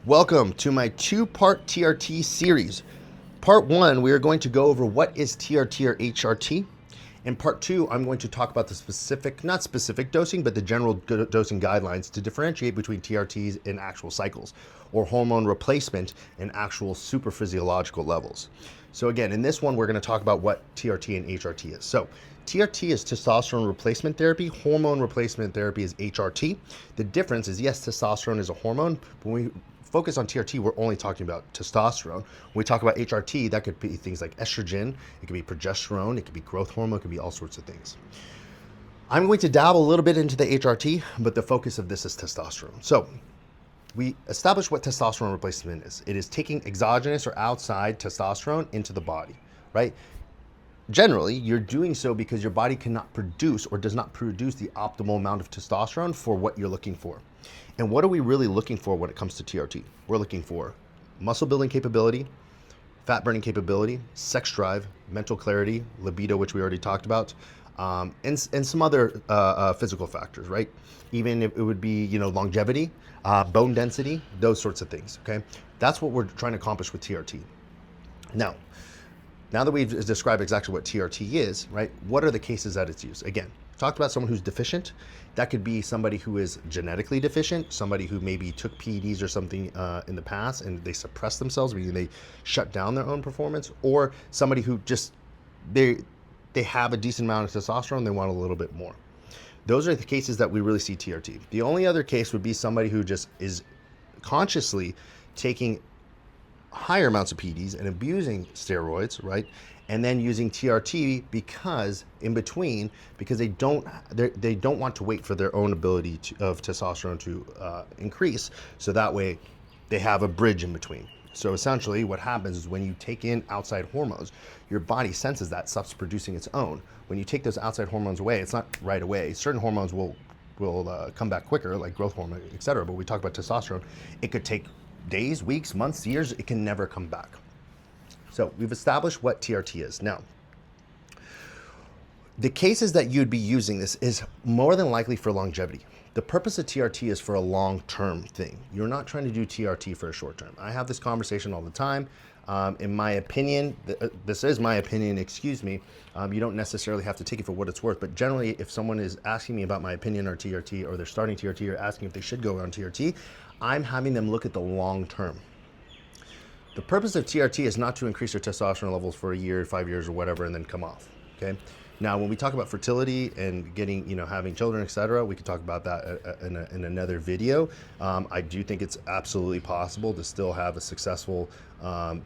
Welcome to my two-part TRT series. Part one, we are going to go over what is TRT or HRT. In part two, I'm going to talk about the specific, not specific dosing, but the general dosing guidelines to differentiate between TRTs and actual cycles, or hormone replacement and actual supraphysiological levels. So again, in this one, we're going to talk about what TRT and HRT is. So TRT is testosterone replacement therapy. Hormone replacement therapy is HRT. The difference is, yes, testosterone is a hormone, but when we focus on TRT, we're only talking about testosterone. When we talk about HRT, that could be things like estrogen, it could be progesterone, it could be growth hormone, it could be all sorts of things. I'm going to dabble a little bit into the HRT, but the focus of this is testosterone. So we established what testosterone replacement is. It is taking exogenous or outside testosterone into the body, right? Generally, you're doing so because your body cannot produce or does not produce the optimal amount of testosterone for what you're looking for. And what are we really looking for when it comes to TRT? We're looking for muscle building capability, fat burning capability, sex drive, mental clarity, libido, which we already talked about, and some other physical factors, right? Even if it would be, longevity, bone density, those sorts of things, okay? That's what we're trying to accomplish with TRT. Now that we've described exactly what TRT is, right, what are the cases that it's used? Again, talked about someone who's deficient. That could be somebody who is genetically deficient, somebody who maybe took PEDs or something in the past and they suppress themselves, meaning they shut down their own performance, or somebody who just, they have a decent amount of testosterone, they want a little bit more. Those are the cases that we really see TRT. The only other case would be somebody who just is consciously taking higher amounts of PEDs and abusing steroids, right? And then using TRT because they don't want to wait for their own ability of testosterone to increase. So that way they have a bridge in between. So essentially what happens is when you take in outside hormones, your body senses that, stops producing its own. When you take those outside hormones away, it's not right away. Certain hormones will come back quicker, like growth hormone, etc. But we talk about testosterone, it could take days, weeks, months, years, it can never come back. So we've established what TRT is. Now, the cases that you'd be using this is more than likely for longevity. The purpose of TRT is for a long-term thing. You're not trying to do TRT for a short term. I have this conversation all the time. In my opinion, this is my opinion, excuse me, you don't necessarily have to take it for what it's worth, but generally if someone is asking me about my opinion on TRT, or they're starting TRT or asking if they should go on TRT, I'm having them look at the long term. The purpose of TRT is not to increase their testosterone levels for a year, 5 years, or whatever, and then come off, okay? Now, when we talk about fertility and getting, having children, etc., we could talk about that in another video. I do think it's absolutely possible to still have a successful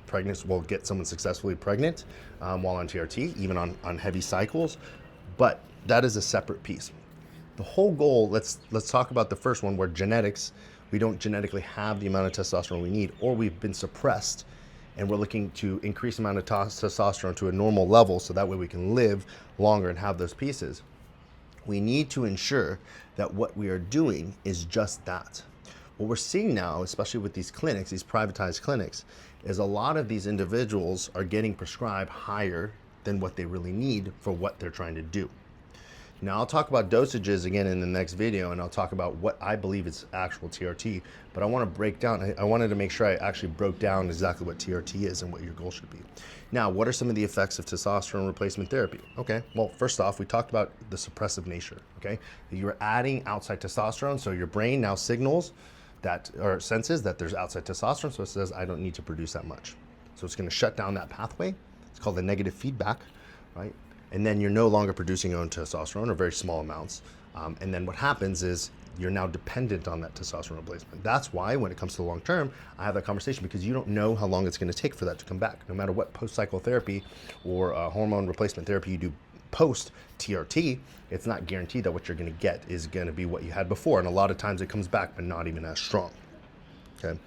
pregnancy, get someone successfully pregnant while on TRT, even on heavy cycles, but that is a separate piece. The whole goal, let's talk about the first one, where genetics, we don't genetically have the amount of testosterone we need, or we've been suppressed and we're looking to increase the amount of testosterone to a normal level so that way we can live longer and have those pieces. We need to ensure that what we are doing is just that. What we're seeing now, especially with these clinics, these privatized clinics, is a lot of these individuals are getting prescribed higher than what they really need for what they're trying to do. Now, I'll talk about dosages again in the next video, and I'll talk about what I believe is actual TRT, but I want to break down, I wanted to make sure I actually broke down exactly what TRT is and what your goal should be. Now, what are some of the effects of testosterone replacement therapy? Okay, well, first off, we talked about the suppressive nature, okay? You're adding outside testosterone, so your brain now signals that, or senses that there's outside testosterone, so it says, I don't need to produce that much. So it's going to shut down that pathway. It's called the negative feedback, right? And then you're no longer producing your own testosterone, or very small amounts. And then what happens is you're now dependent on that testosterone replacement. That's why when it comes to the long term, I have that conversation, because you don't know how long it's going to take for that to come back. No matter what post-cycle therapy or hormone replacement therapy you do post-TRT, it's not guaranteed that what you're going to get is going to be what you had before. And a lot of times it comes back, but not even as strong. Okay.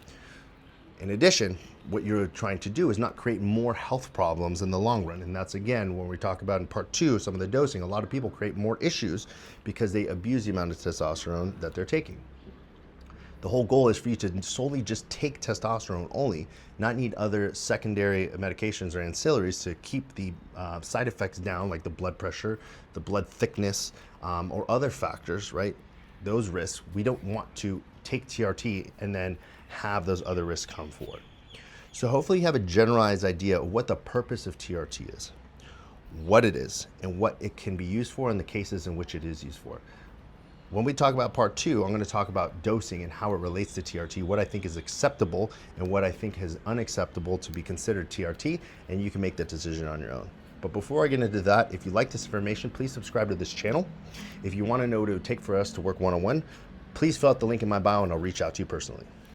In addition, what you're trying to do is not create more health problems in the long run. And that's, again, when we talk about in part two, some of the dosing, a lot of people create more issues because they abuse the amount of testosterone that they're taking. The whole goal is for you to solely just take testosterone only, not need other secondary medications or ancillaries to keep the side effects down, like the blood pressure, the blood thickness, or other factors, right? Those risks. We don't want to take TRT and then have those other risks come forward. So hopefully you have a generalized idea of what the purpose of TRT is, what it is, and what it can be used for in the cases in which it is used for. When we talk about part 2, I'm going to talk about dosing and how it relates to TRT, what I think is acceptable and what I think is unacceptable to be considered TRT, and you can make that decision on your own. But before I get into that, if you like this information, please subscribe to this channel. If you want to know what it would take for us to work one-on-one, please fill out the link in my bio and I'll reach out to you personally.